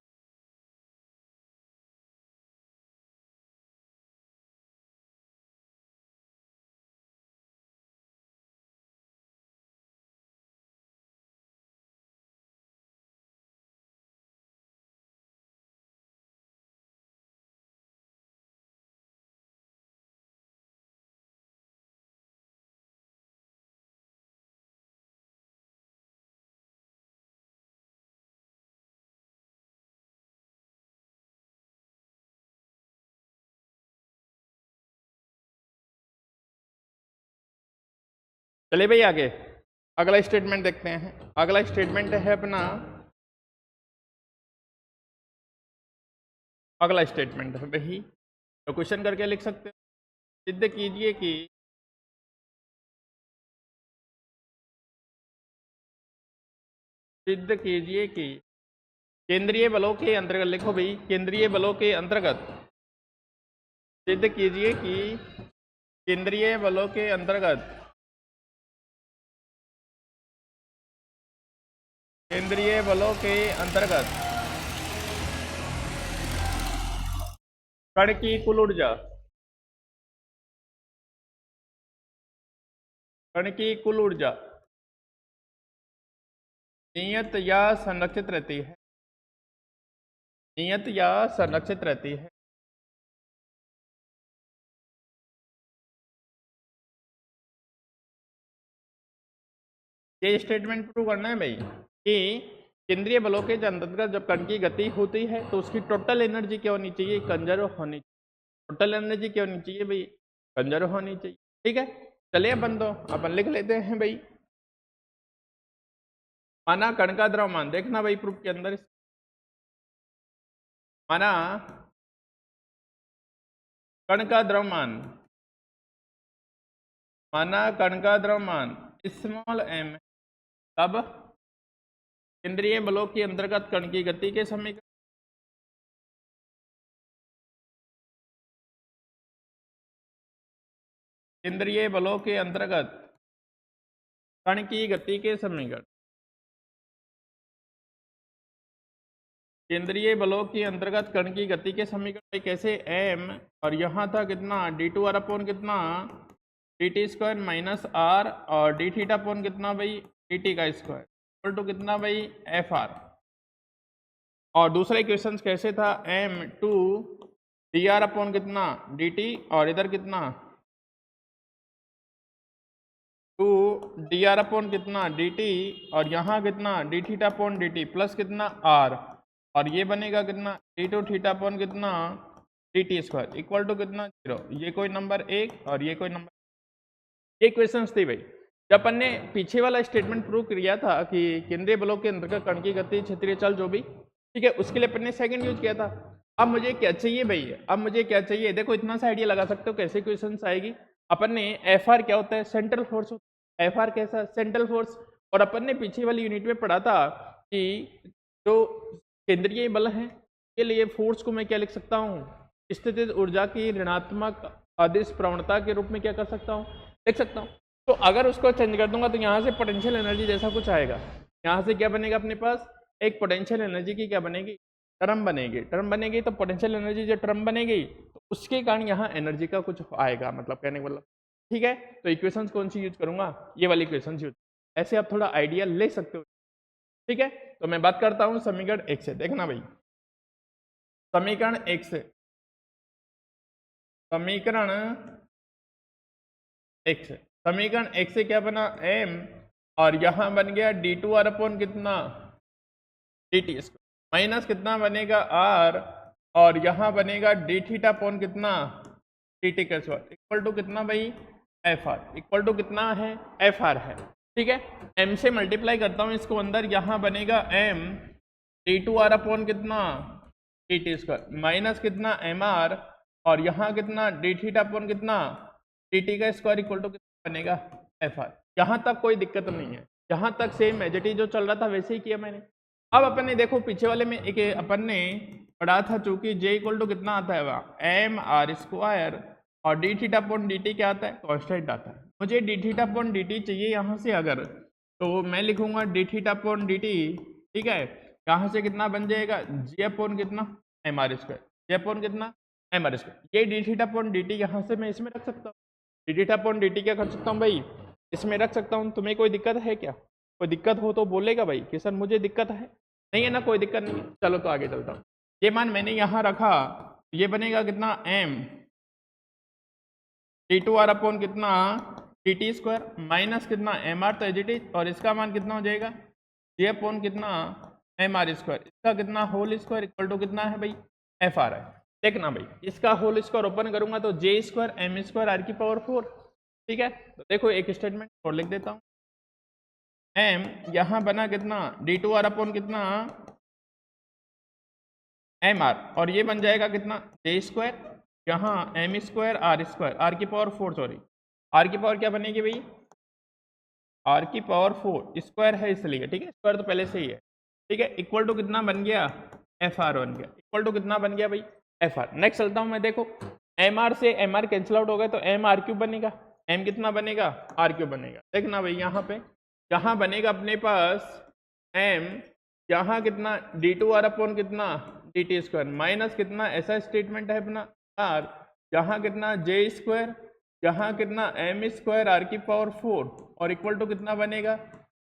चलिए भाई आगे अगला स्टेटमेंट देखते हैं। अगला स्टेटमेंट है अपना, अगला स्टेटमेंट है भाई, तो क्वेश्चन करके लिख सकते हो। सिद्ध कीजिए कि सिद्ध कीजिए कि केंद्रीय बलों के अंतर्गत, लिखो भाई केंद्रीय बलों के अंतर्गत, सिद्ध कीजिए कि केंद्रीय बलों के अंतर्गत, केंद्रीय बलों के अंतर्गत कण की कुल ऊर्जा, कण की कुल ऊर्जा नियत या संरक्षित रहती है, नियत या संरक्षित रहती है। ये स्टेटमेंट प्रूव करना है भाई कि केंद्रीय बलों के अंतर्गत जब कण की गति होती है तो उसकी टोटल एनर्जी क्या होनी चाहिए, कंजर्व होनी चाहिए। टोटल एनर्जी क्या होनी चाहिए भाई, कंजर्व होनी चाहिए। ठीक है, चलिए अपन लिख लेते हैं भाई। माना कण का द्रव्यमान, देखना भाई प्रूफ के अंदर, माना कण का द्रव्यमान, माना कण का द्रव्यमान स्मॉल m, तब केंद्रीय बलों के अंतर्गत कण की गति के समीकरण, केंद्रीय बलों के अंतर्गत कण की गति के समीकरण, केंद्रीय बलों के अंतर्गत कण की गति के समीकरण कैसे, m और यहाँ था कितना d2 r अपॉन कितना dt स्क्वायर माइनस r और d थीटा अपॉन कितना भाई dt का स्क्वायर इक्वल टू कितना भाई fr। और दूसरा इक्वेशन कैसे था, m2 dr अपॉन कितना dt और इधर कितना 2 dr अपॉन कितना dt और यहाँ कितना d theta upon dt plus कितना r और ये बनेगा कितना d2 थीटा अपॉन कितना dt स्क्वायर इक्वल टू कितना 0। ये कोई नंबर 1 और ये कोई नंबर, ये क्वेश्चंस थी भाई। जब अपन ने पीछे वाला स्टेटमेंट प्रूव किया था कि केंद्रीय बलों के अंतर्गत कण की गति क्षेत्रीय चल जो भी, ठीक है, उसके लिए अपन ने सेकंड यूज किया था। अब मुझे क्या चाहिए भाई, अब मुझे क्या चाहिए, देखो इतना सा आइडिया लगा सकते हो कैसे क्वेश्चंस आएगी। अपन ने एफ क्या होता है, सेंट्रल फोर्स होता है, एफ कैसा सेंट्रल फोर्स। और अपन ने पीछे वाली यूनिट में पढ़ा था कि जो केंद्रीय बल है के लिए फोर्स को मैं क्या लिख सकता हूँ, स्थितिज ऊर्जा की ऋणात्मक अदिश प्रवणता के रूप में क्या कर सकता हूँ, लिख सकता हूँ। तो अगर उसको चेंज कर दूंगा तो यहाँ से पोटेंशियल एनर्जी जैसा कुछ आएगा, यहाँ से क्या बनेगा अपने पास एक पोटेंशियल एनर्जी की क्या बनेगी, टर्म बनेगी। टर्म बनेगी तो पोटेंशियल एनर्जी जो टर्म बनेगी तो उसके कारण यहाँ एनर्जी का कुछ आएगा, मतलब कहने का मतलब, ठीक है। तो इक्वेशंस कौन सी यूज करूंगा, ये वाली इक्वेशंस यूज, ऐसे आप थोड़ा आइडिया ले सकते हो, ठीक है। तो मैं बात करता हूँ समीकरण 1 से, देखना भाई समीकरण 1 से, समीकरण 1 से, समीकरण 1 से क्या बना m और यहां बन गया d2r अपॉन कितना dt स्क्वायर माइनस कितना बनेगा r और यहां बनेगा d थीटा अपॉन कितना dt का स्क्वायर इक्वल टू कितना भाई fr, इक्वल टू कितना है fr है, ठीक है। m से मल्टीप्लाई करता हूं इसको अंदर, यहां बनेगा m d2r अपॉन कितना dt स्क्वायर माइनस कितना mr और यहाँ कितना डी थीटा अपॉन कितना dt का स्क्वायर इक्वल टू कितना बनेगा fr। यहाँ तक कोई दिक्कत नहीं है, यहाँ तक सेम एज इट इज जो चल रहा था वैसे ही किया मैंने। अब अपन ने देखो पीछे वाले में एक अपन ने पढ़ा था चूंकि j इक्वल टू कितना आता है वहाँ एम आर स्क्वायर और डी थीटा अपॉन dt क्या आता है, कॉन्स्टेंट आता है। मुझे डी थीटा अपॉन dt चाहिए यहाँ से, अगर तो मैं लिखूंगा डी थीटा अपॉन dt, ठीक है। यहाँ से कितना बन जाएगा j अपॉन कितना M R square, j upon कितना एम आर स्क्वायर। ये डी थीटा अपॉन dt यहाँ से मैं इसमें रख सकता हूँ, डी थीटा अपॉन dt क्या कर सकता हूँ भाई, इसमें रख सकता हूँ। तुम्हें कोई दिक्कत है क्या, कोई दिक्कत हो तो बोलेगा भाई कि सर मुझे दिक्कत है, नहीं है ना, कोई दिक्कत नहीं है। चलो तो आगे चलता हूँ। ये मान मैंने यहाँ रखा, ये बनेगा कितना m d2r अपॉन कितना dt स्क्वायर माइनस कितना mr तो एज इट इज, और इसका मान कितना हो जाएगा j अपॉन कितना mr स्क्वायर, इसका कितना होल स्क्वायर इक्वल टू कितना है भाई fr है। देखना भाई इसका होल स्क्वायर ओपन करूंगा तो j square m square r की पावर 4 ठीक है, तो देखो एक स्टेटमेंट और लिख देता हूँ। एम यहाँ बना कितना, डी टू आर अपॉन कितना, एम आर, और ये बन जाएगा कितना, जे स्क्वायर, यहाँ एम स्क्वायर आर की पावर 4, सॉरी आर की पावर क्या बनेगी भाई, आर की पावर 4, स्क्वायर है इसलिए, ठीक है, स्क्वायर तो पहले से ही है, ठीक है, इक्वल टू कितना बन गया, एफ आर बन गया, इक्वल टू कितना बन गया भाई, एफ आर। नेक्स्ट चलता हूँ मैं, देखो एम आर से एम आर कैंसिल आउट हो गया तो एम आर क्यूब बनेगा, एम कितना बनेगा, आर क्यूब बनेगा। देखना भाई यहाँ पे, यहाँ बनेगा अपने पास एम, यहाँ कितना डी टू आर अपॉन कितना डी टी स्क्वायर, माइनस कितना, ऐसा स्टेटमेंट है अपना आर, यहाँ कितना जे स्क्वायर, यहाँ कितना एम स्क्वायर आर की पावर 4, और इक्वल टू कितना बनेगा,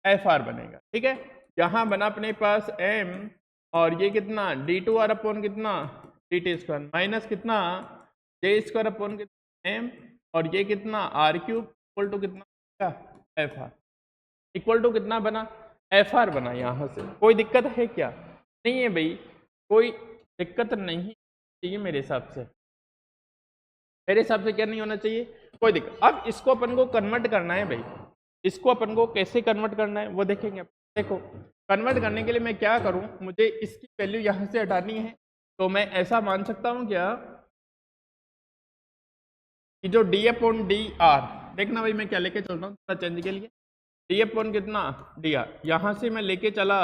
एफ आर बनेगा। ठीक है, यहाँ बना अपने पास एम, और ये कितना डी टू आर अपॉन कितना डी टी स्क्वायर, माइनस कितना जे स्क्वायर अपॉन कितना एम, और ये कितना आर क्यूब, इक्वल टू कितना एफ आर, इक्वल टू कितना बना, एफ आर बना। यहाँ से कोई दिक्कत है क्या, नहीं है भाई, कोई दिक्कत नहीं चाहिए मेरे हिसाब से, मेरे हिसाब से क्या नहीं होना चाहिए, कोई दिक्कत। अब इसको अपन को कन्वर्ट करना है भाई, इसको अपन को कैसे कन्वर्ट करना है वो देखेंगे। देखो कन्वर्ट करने के लिए मैं क्या करूं, मुझे इसकी वैल्यू यहाँ से हटानी है, तो मैं ऐसा मान सकता हूं क्या कि जो डी अपॉन डी आर, देखना भाई मैं क्या लेके चल रहा हूँ थोड़ा चेंज के लिए, डी अपॉन कितना डी आर, यहाँ से मैं लेके चला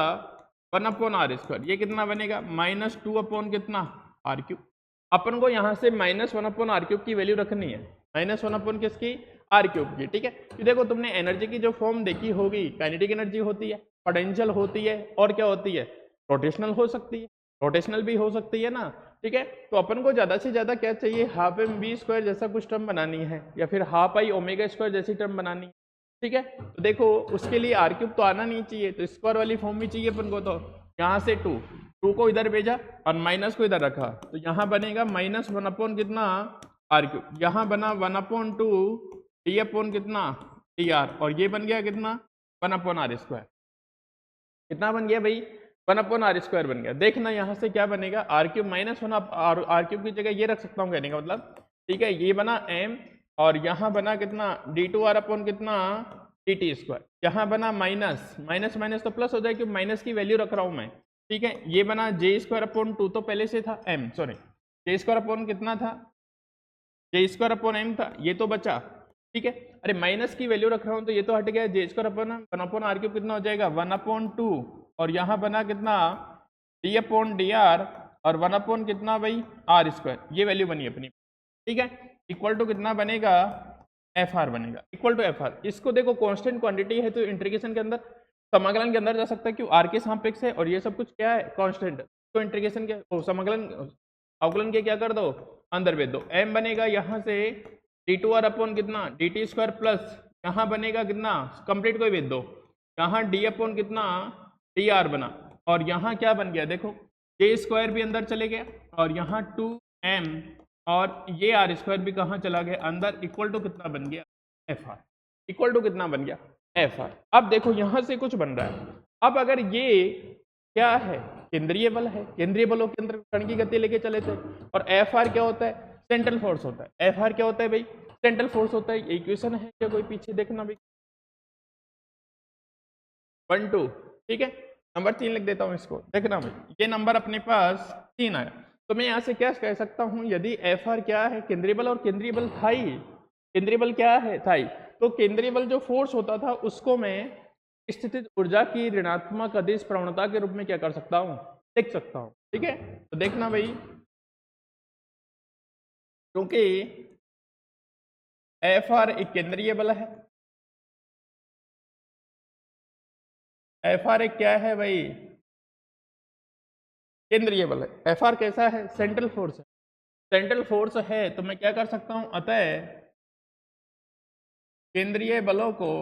1 अपॉन आर स्क्वायर, ये कितना बनेगा -2 अपॉन कितना आर क्यूब। अपन को यहाँ से -1 अपॉन आर क्यूब की वैल्यू रखनी है, -1 अपॉन किसकी, आर क्यूब की। ठीक है, कि देखो तुमने एनर्जी की जो फॉर्म देखी होगी, काइनेटिक एनर्जी होती है, पोटेंशियल होती है, और क्या होती है, रोटेशनल हो सकती है, रोटेशनल भी हो सकती है ना। ठीक है, तो अपन को ज़्यादा से ज़्यादा क्या चाहिए, हाफ एम बी स्क्वायर जैसा कुछ टर्म बनानी है, या फिर हाफ आई ओमेगा स्क्वायर जैसी टर्म बनानी है। ठीक है, तो देखो उसके लिए आर क्यूब तो आना नहीं चाहिए, तो स्क्वायर वाली फॉर्म भी चाहिए अपन को, तो यहाँ से 2 को इधर भेजा और माइनस को इधर रखा, तो यहाँ बनेगा -1 अपॉन कितना आर क्यूब, यहाँ बना 1 अपॉन 2 डी अपॉन कितना डी आर, और ये बन गया कितना 1 अपॉन आर स्क्वायर, कितना बन गया भाई 1 अपॉन आर स्क्वायर बन गया। देखना यहाँ से क्या बनेगा, आर क्यूब -1 आर क्यूब की जगह ये रख सकता हूँ कहने का मतलब। ठीक है, ये बना एम, और यहाँ बना कितना डी टू आर अपॉन कितना डी टी स्क्वायर, यहाँ बना माइनस माइनस माइनस तो प्लस हो जाए क्योंकि माइनस की वैल्यू रख रहा हूँ मैं। ठीक है, ये बना जे स्क्वायर अपॉन 2 तो पहले से था, am sorry J square upon कितना था, जे स्क्वायर अपॉन एम था, ये तो बचा। ठीक है, अरे माइनस की वैल्यू रख रहा हूँ तो ये तो हट गया, जे square upon 1 upon r cube कितना हो जाएगा 1 अपॉन 2, और यहाँ बना कितना डी अपॉन डी आर, और 1 अपॉन कितना भाई आर स्क्वायर, ये वैल्यू बनी अपनी। ठीक है, इक्वल टू कितना बनेगा, एफ आर बनेगा, इक्वल टू एफ आर। इसको देखो कांस्टेंट क्वांटिटी है तो इंटीग्रेशन के अंदर, समाकलन के अंदर जा सकता है, क्यों आर के सापेक्ष है, और ये सब कुछ क्या है कांस्टेंट, तो इंटीग्रेशन के समाकलन अवकलन के क्या कर दो, अंदर भेज दो। एम बनेगा यहाँ से डी टू आर अपॉन कितना डी टी स्क्वायर, प्लस यहाँ बनेगा कितना कंप्लीट को ही भेज दो, यहाँ डी अपॉन कितना डी आर बना, और यहाँ क्या बन गया देखो जे स्क्वायर भी अंदर चले गया, और यहाँ 2m, और ये आर स्क्वायर भी कहाँ चला गया अंदर, इक्वल टू कितना बन गया एफ आर, इक्वल टू कितना बन गया एफ आर। अब देखो यहाँ से कुछ बन रहा है, अब अगर ये क्या है केंद्रीय बल है, केंद्रीय बलों के अंदर कण की गति लेके चले थे, और एफ आर क्या होता है सेंट्रल फोर्स होता है, एफ आर क्या होता है भाई सेंट्रल फोर्स होता है। इक्वेशन है क्या कोई पीछे देखना भाई 1 2, ठीक है, नंबर 3 लिख देता हूँ इसको, देखना भाई ये नंबर अपने पास 3 आया, तो मैं यहाँ से क्या कह सकता हूँ, यदि एफ आर क्या है केंद्रीय बल, और केंद्रीय बल था ही, केंद्रीय बल क्या है था ही, तो केंद्रीय बल जो फोर्स होता था उसको मैं स्थितिज ऊर्जा की ऋणात्मक अदिश प्रवणता के रूप में क्या कर सकता हूँ, लिख सकता हूँ। ठीक है, तो देखना भाई क्योंकि एफ आर एक केंद्रीय बल है, एफ आर एक क्या है भाई केंद्रीय बल है, एफ आर कैसा है सेंट्रल फोर्स है, सेंट्रल फोर्स है तो मैं क्या कर सकता हूं, अतः केंद्रीय बलों को,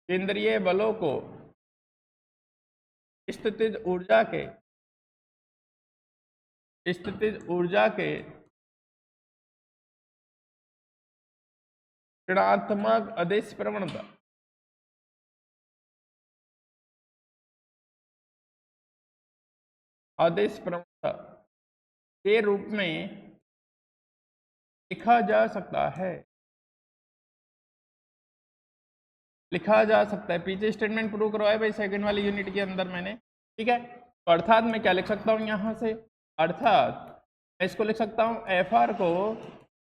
केंद्रीय बलों को स्थितिज ऊर्जा के ऋणात्मक अदिश प्रवणता, अदिश प्रवणता के रूप में लिखा जा सकता है, लिखा जा सकता है। पीछे स्टेटमेंट प्रूव करवाया भाई सेकंड वाली यूनिट के अंदर मैंने, ठीक है। तो अर्थात मैं क्या लिख सकता हूँ यहाँ से, अर्थात मैं इसको लिख सकता हूँ एफ आर को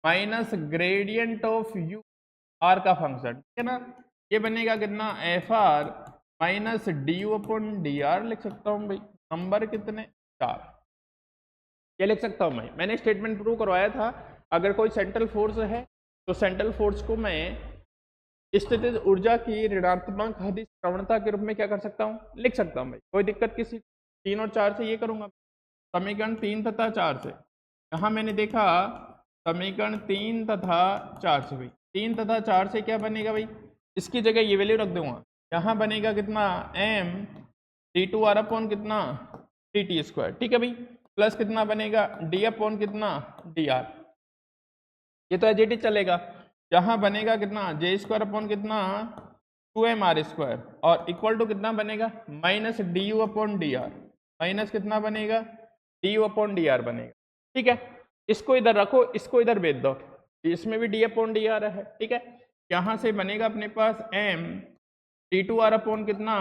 minus gradient of u r का फंक्शन, ठीक है ना। ये बनेगा कितना, f r minus d you upon D r लिख सकता हूँ भाई। नंबर कितने, 4, ये लिख सकता हूँ मैं। मैंने स्टेटमेंट प्रूव करवाया था, अगर कोई सेंट्रल फोर्स है तो सेंट्रल फोर्स को मैं स्थितिज ऊर्जा की ऋणात्मक हदिश प्रवणता के रूप में क्या कर सकता हूँ, लिख सकता हूँ भाई। कोई दिक्कत किसी, 3 और 4 से ये करूँगा, समीकरण 3 तथा 4 से। यहाँ मैंने देखा समीकरण 3 तथा 4 से भाई, 3 तथा 4 से क्या बनेगा भाई, इसकी जगह ये वैल्यू रख दूंगा। यहाँ बनेगा कितना, M D two R upon कितना, डी टी स्क्वायर, ठीक है भाई, प्लस कितना बनेगा, डी अपॉन कितना, डी आर। ये तो एज इट इज चलेगा। यहाँ बनेगा कितना, जे स्क्वायर अपॉन कितना, 2m आर स्क्वायर, और इक्वल टू कितना बनेगा, minus d you upon D R, minus कितना बनेगा, D you upon D R बनेगा, ठीक है। इसको इधर रखो, इसको इधर भेज दो, इसमें भी डी अपॉन डी आर है, ठीक है। यहाँ से बनेगा अपने पास M D two R upon कितना,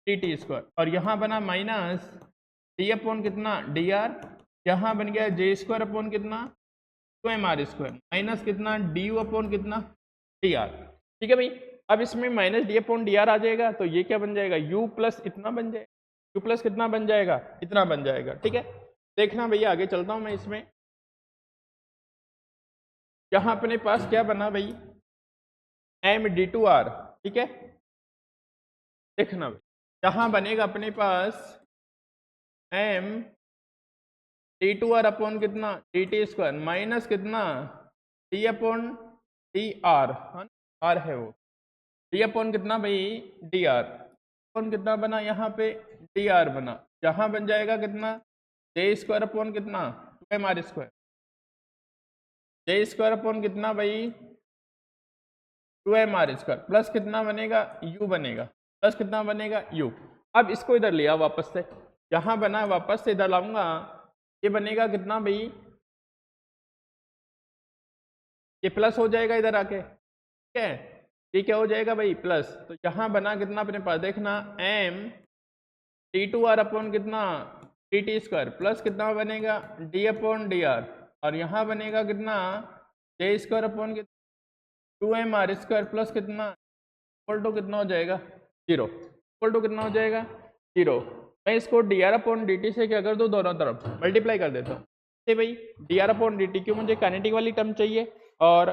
डी टी स्क्वायर, और यहाँ बना माइनस डी अपॉन कितना, डी आर, यहाँ बन गया जे स्क्वायर अपॉन कितना, 2m आर स्क्वायर, माइनस कितना, डी यू अपॉन कितना, डी आर, ठीक है भाई। अब इसमें minus D upon D R आ जाएगा, तो ये क्या बन जाएगा, u प्लस इतना बन जाएगा, u प्लस कितना बन जाएगा, इतना बन जाएगा, ठीक है। देखना भैया, आगे चलता हूं मैं इसमें। यहाँ अपने पास क्या बना भाई, एम डी टू आर, ठीक है। देखना भाई, यहाँ बनेगा अपने पास M D two R upon कितना, डी टी स्क्वायर, माइनस कितना, D upon D R, R है वो, डी अपॉन कितना भाई, डी आर अपॉन कितना बना, यहाँ पे डी आर बना, यहाँ बन जाएगा कितना, जे स्क्वायर अपॉन कितना, 2m R square, J square upon कितना भाई, 2m आर स्क्वायर, प्लस कितना बनेगा, u बनेगा, प्लस कितना बनेगा, u। अब इसको इधर लिया वापस से, यहाँ बना, वापस से इधर लाऊंगा, ये बनेगा कितना भाई, ये प्लस हो जाएगा इधर आके, ठीक है। ये क्या हो जाएगा भाई, प्लस। तो यहाँ बना कितना अपने पास, देखना M D two R upon कितना, डी टी स्क्वायर, प्लस कितना बनेगा, डी अपॉन डी आर, और यहाँ बनेगा कितना, जे स्क्वायर अपॉन कितना, 2m आर स्क्वायर, प्लस कितना, इक्वल टू कितना हो जाएगा, 0, इक्वल टू कितना हो जाएगा, 0। मैं इसको D R upon D T से क्या कर दूँ, दोनों तरफ मल्टीप्लाई कर देता हूँ भाई। D R upon D T क्यों, मुझे काइनेटिक वाली टर्म चाहिए और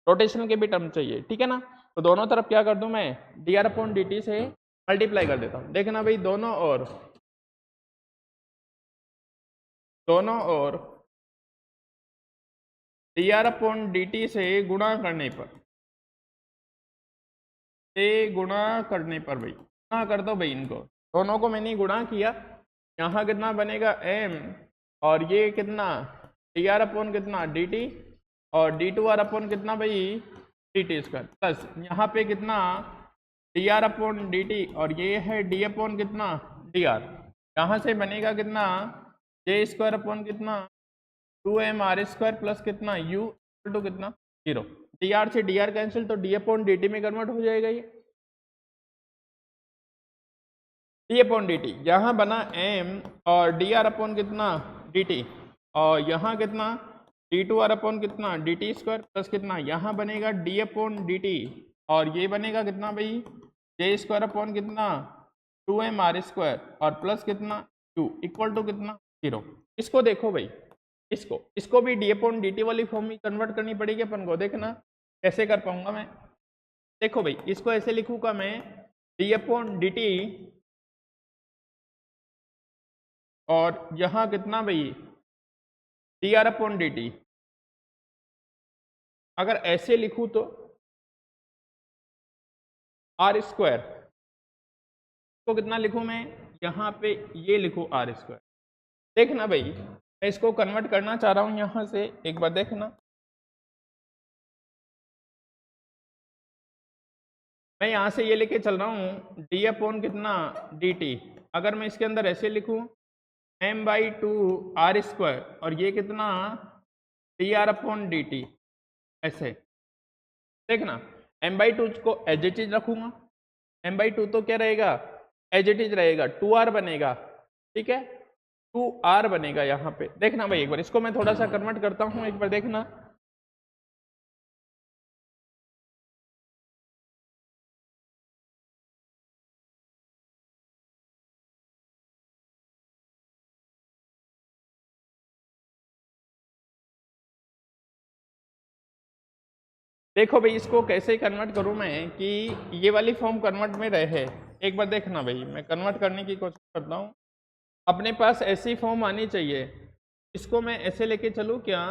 रोटेशनल के भी टर्म चाहिए, ठीक है ना। तो दोनों तरफ क्या कर दूं मैं, D R upon D T से मल्टीप्लाई कर देता हूँ। देखना भाई, दोनों ओर D R upon D T से गुणा करने पर, भाई गुणा कर दो भाई, इनको दोनों को मैंने गुणा किया। यहाँ कितना बनेगा, m, और ये कितना, डी आर अपॉन कितना, डी टी, और डी टू आर अपॉन कितना भाई, डी टी स्क्वायर, प्लस यहाँ पे कितना, D R upon D T, और ये है डी अपॉन कितना, डी आर। यहाँ से बनेगा कितना, जे स्क्वायर अपॉन कितना, 2m आर स्क्वायर, प्लस कितना, u टू कितना, 0। डी आर से डी आर कैंसिल, तो डी अपॉन डी टी में कन्वर्ट हो जाएगा ये, डी अपॉन डी टी। यहाँ बना m और डी आर अपॉन कितना, डी टी, और यहाँ कितना, डी टू आर अपॉन कितना, डी टी स्क्वायर, प्लस कितना, यहाँ बनेगा डी अपॉन डी टी, और ये बनेगा कितना भाई, जे स्क्वायर अपॉन कितना, 2m आर स्क्वायर, और प्लस कितना, u, इक्वल टू कितना, 0। इसको देखो भाई, इसको भी डी अपॉन डी टी वाली फॉर्म में कन्वर्ट करनी पड़ेगी अपन को। देखना कैसे कर पाऊंगा मैं, देखो भाई, इसको ऐसे लिखूंगा मैं, डी अपॉन डी टी, और यहाँ कितना भाई, D R upon D T. अगर ऐसे लिखूं तो आर स्क्वायर, तो कितना लिखूं मैं, यहाँ पे ये लिखूं आर स्क्वायर। देखना भाई, मैं इसको कन्वर्ट करना चाह रहा हूं यहाँ से, एक बार देखना, मैं यहाँ से ये लेके चल रहा हूँ डी अपॉन कितना, डी टी। अगर मैं इसके अंदर ऐसे लिखूं m/2 आर स्क्वायर, और ये कितना, D R upon D T, ऐसे देखना, m/2 को एज इट इज रखूंगा, m/2 तो क्या रहेगा, एज इट इज रहेगा, 2r बनेगा, ठीक है, 2r बनेगा यहाँ पे। देखना भाई एक बार इसको मैं थोड़ा सा कन्वर्ट करता हूँ, एक बार देखना। देखो भाई इसको कैसे कन्वर्ट करूं मैं कि ये वाली फॉर्म कन्वर्ट में रहे। एक बार देखना भाई, मैं कन्वर्ट करने की कोशिश करता हूँ, अपने पास ऐसी फॉर्म आनी चाहिए। इसको मैं ऐसे लेके चलूँ क्या,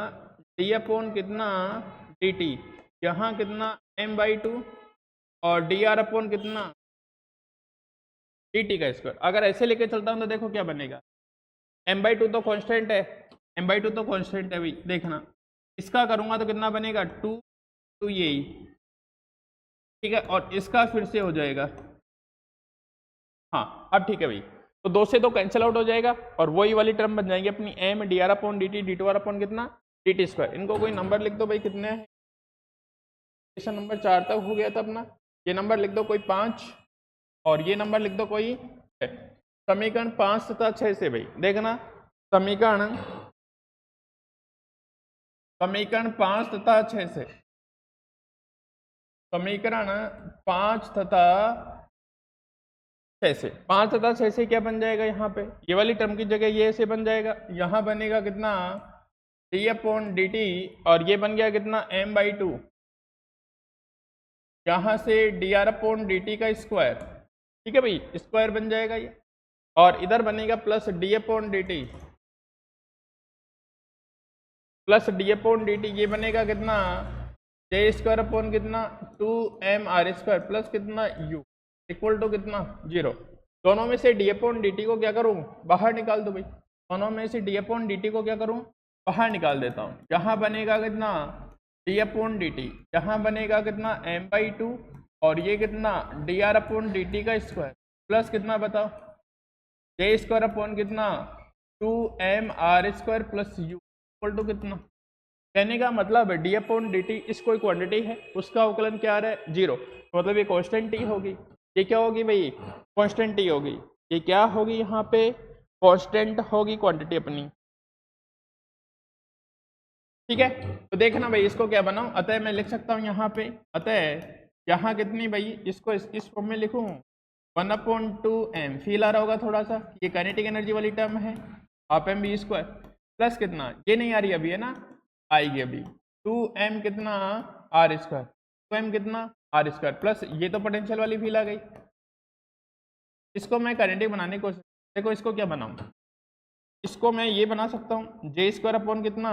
डी अपॉन कितना डी टी, यहाँ कितना m/2 और डी आर अपॉन कितना डी टी का स्क्वायर। अगर ऐसे लेके चलता हूँ तो देखो क्या बनेगा, m/2 तो कांस्टेंट है, m/2 तो कांस्टेंट है भाई। देखना इसका करूँगा तो कितना बनेगा, 2 यही, ठीक है, और इसका फिर से हो जाएगा, हाँ अब ठीक है भाई। तो 2 से 2 कैंसिल आउट हो जाएगा और वही वाली टर्म बन जाएगी अपनी m D R upon D T, D two R upon कितना डी टी स्क्वायर। इनको कोई नंबर लिख दो भाई, कितने हैं, नंबर 4 तक हो गया था अपना, ये नंबर लिख दो कोई 5 और ये नंबर लिख दो कोई 6। समीकरण 5 तथा 6 से भाई देखना, समीकरण समीकरण 5 तथा 6 से, समीकरण 5 तथा 6 से, 5 तथा 6 से क्या बन जाएगा, यहाँ पे ये वाली टर्म की जगह ये ऐसे बन जाएगा, यहाँ बनेगा कितना डी अपॉन डी टी और ये बन गया कितना m/2, यहाँ से D R upon D T का स्क्वायर, ठीक है भाई, स्क्वायर बन जाएगा ये, और इधर बनेगा plus D upon D T, plus D upon D T, ये बनेगा कितना जे स्क्वायर अपॉन कितना 2mr² प्लस कितना u इक्वल टू कितना 0। दोनों में से डी अपॉन डी टी को क्या करूँ, बाहर निकाल दो भाई, दोनों में से डी अपॉन डी टी को क्या करूँ, बाहर निकाल देता हूँ। यहाँ बनेगा कितना डी अपॉन डी टी, यहाँ बनेगा कितना m/2 और ये कितना D R upon D T का स्क्वायर प्लस कितना बताओ जे स्क्वायर अपॉन कितना 2mr² plus u equal to कितना। कहने का मतलब है डी अपॉन डी टी इस कोई क्वांटिटी है, उसका अवकलन क्या आ रहा है 0, मतलब ये कांस्टेंट टी होगी। ये क्या होगी भाई, कांस्टेंट टी होगी। ये क्या होगी, यहाँ पे कांस्टेंट होगी क्वांटिटी अपनी, ठीक है। तो देखना भाई इसको क्या बनाऊं, अतः मैं लिख सकता हूँ यहाँ पे, अतः यहाँ कितनी भाई, इसको इस फॉर्म में लिखूँ 1/2m, फील आ रहा होगा थोड़ा सा, ये काइनेटिक एनर्जी वाली टर्म है, half M B square plus कितना, ये नहीं आ रही अभी है ना, आएगी अभी 2m कितना r², 2m कितना r² प्लस ये तो पोटेंशियल वाली फील आ गई। इसको मैं काइनेटिक बनाने की कोशिश, देखो इसको क्या बनाऊं, इसको मैं ये बना सकता हूँ जे² अपॉन कितना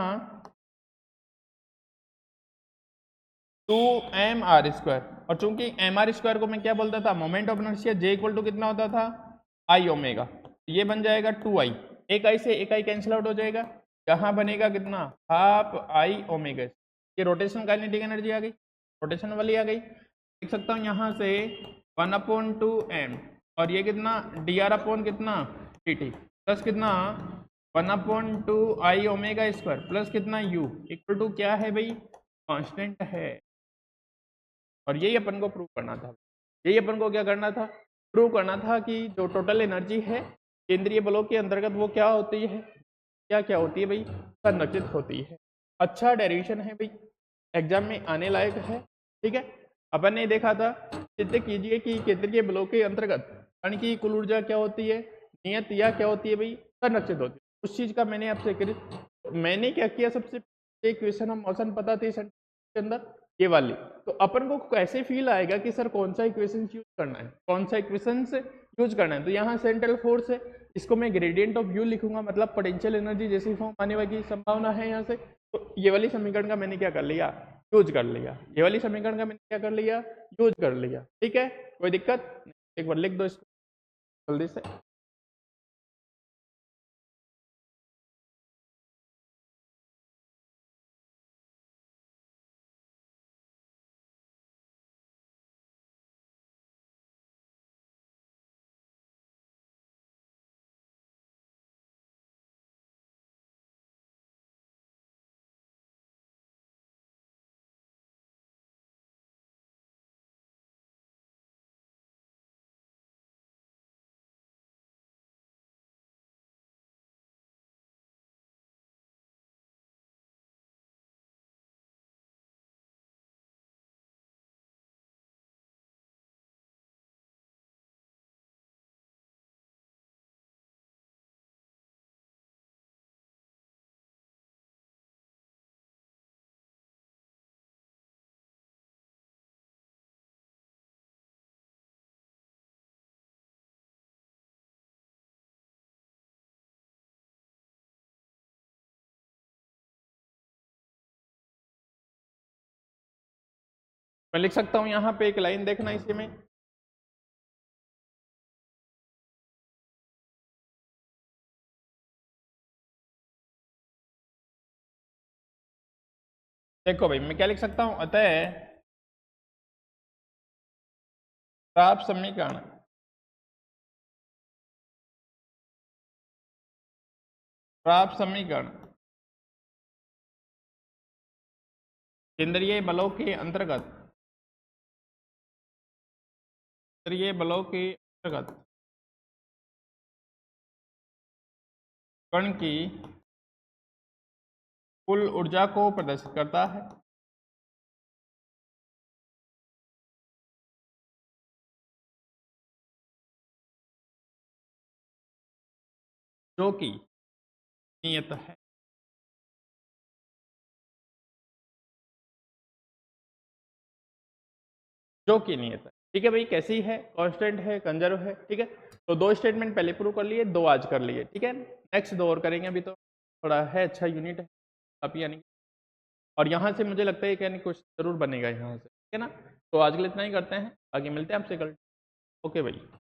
2mr², और चूंकि mr² को मैं क्या बोलता था, moment of inertia, J equal to कितना होता था आई ओमेगा, ये बन जाएगा 2i, एक आई से एक आई कैंसिल आउट हो जाएगा, यहाँ बनेगा कितना हाफ आई ओमेगा। ये रोटेशन काइनेटिक एनर्जी आ गई, रोटेशन वाली आ गई, लिख सकता हूँ यहाँ से 1/2m और ये कितना डी आर अपॉन कितना डी टी प्लस कितना 1/2 आई ओमेगा स्क्वायर प्लस कितना u इक्वल टू क्या है भाई, कांस्टेंट है। और यही अपन को प्रूव करना था, यही अपन को क्या करना था, प्रूव करना था कि जो टोटल एनर्जी है केंद्रीय बलों के अंतर्गत वो क्या होती है, क्या क्या होती है भाई, संरक्षित होती है। अच्छा डेरिवेशन है भाई, एग्जाम में आने लायक है, ठीक है। अपन ने देखा था, चित्र कीजिए कि केंद्रीय बलों के अंतर्गत कण की कुल ऊर्जा क्या होती है, नियत या क्या होती है भाई, संरक्षित होती है। उस चीज का मैंने आपसे मैंने क्या किया, सबसे इक्वेशन हम मोशन पता थी के अंदर ये वाली, तो अपन को कैसे फील आएगा कि सर कौन सा इक्वेशन यूज करना है, कौन सा इक्वेशन यूज करना है। तो यहाँ सेंट्रल फोर्स है, इसको मैं ग्रेडियंट ऑफ यू लिखूंगा, मतलब पोटेंशियल एनर्जी जैसी फॉर्म आने की संभावना है यहाँ से। तो ये वाली समीकरण का मैंने क्या कर लिया, यूज कर लिया, ये वाली समीकरण का मैंने क्या कर लिया, यूज कर लिया, ठीक है, कोई दिक्कत। एक बार लिख दो इसको जल्दी से। मैं लिख सकता हूँ यहाँ पे एक लाइन, देखना इसी में, देखो भाई मैं क्या लिख सकता हूँ, अतः प्राप्त समीकरण केंद्रीय बलों के अंतर्गत, केंद्रीय बलों के अंतर्गत कण की कुल ऊर्जा को प्रदर्शित करता है, जो कि नियत है। जो कि नियत है, ठीक है भाई, कैसी है, कांस्टेंट है, कंजर्व है, ठीक है। तो दो स्टेटमेंट पहले प्रूव कर लिए, दो आज कर लिए, ठीक है। नेक्स्ट दो और करेंगे, अभी तो थोड़ा है, अच्छा यूनिट है आप, यानी और यहाँ से मुझे लगता है कि यानी कुछ जरूर बनेगा यहाँ से, ठीक है ना। तो आज के लिए इतना ही करते हैं, आगे मिलते हैं आपसे कल। ओके भाई।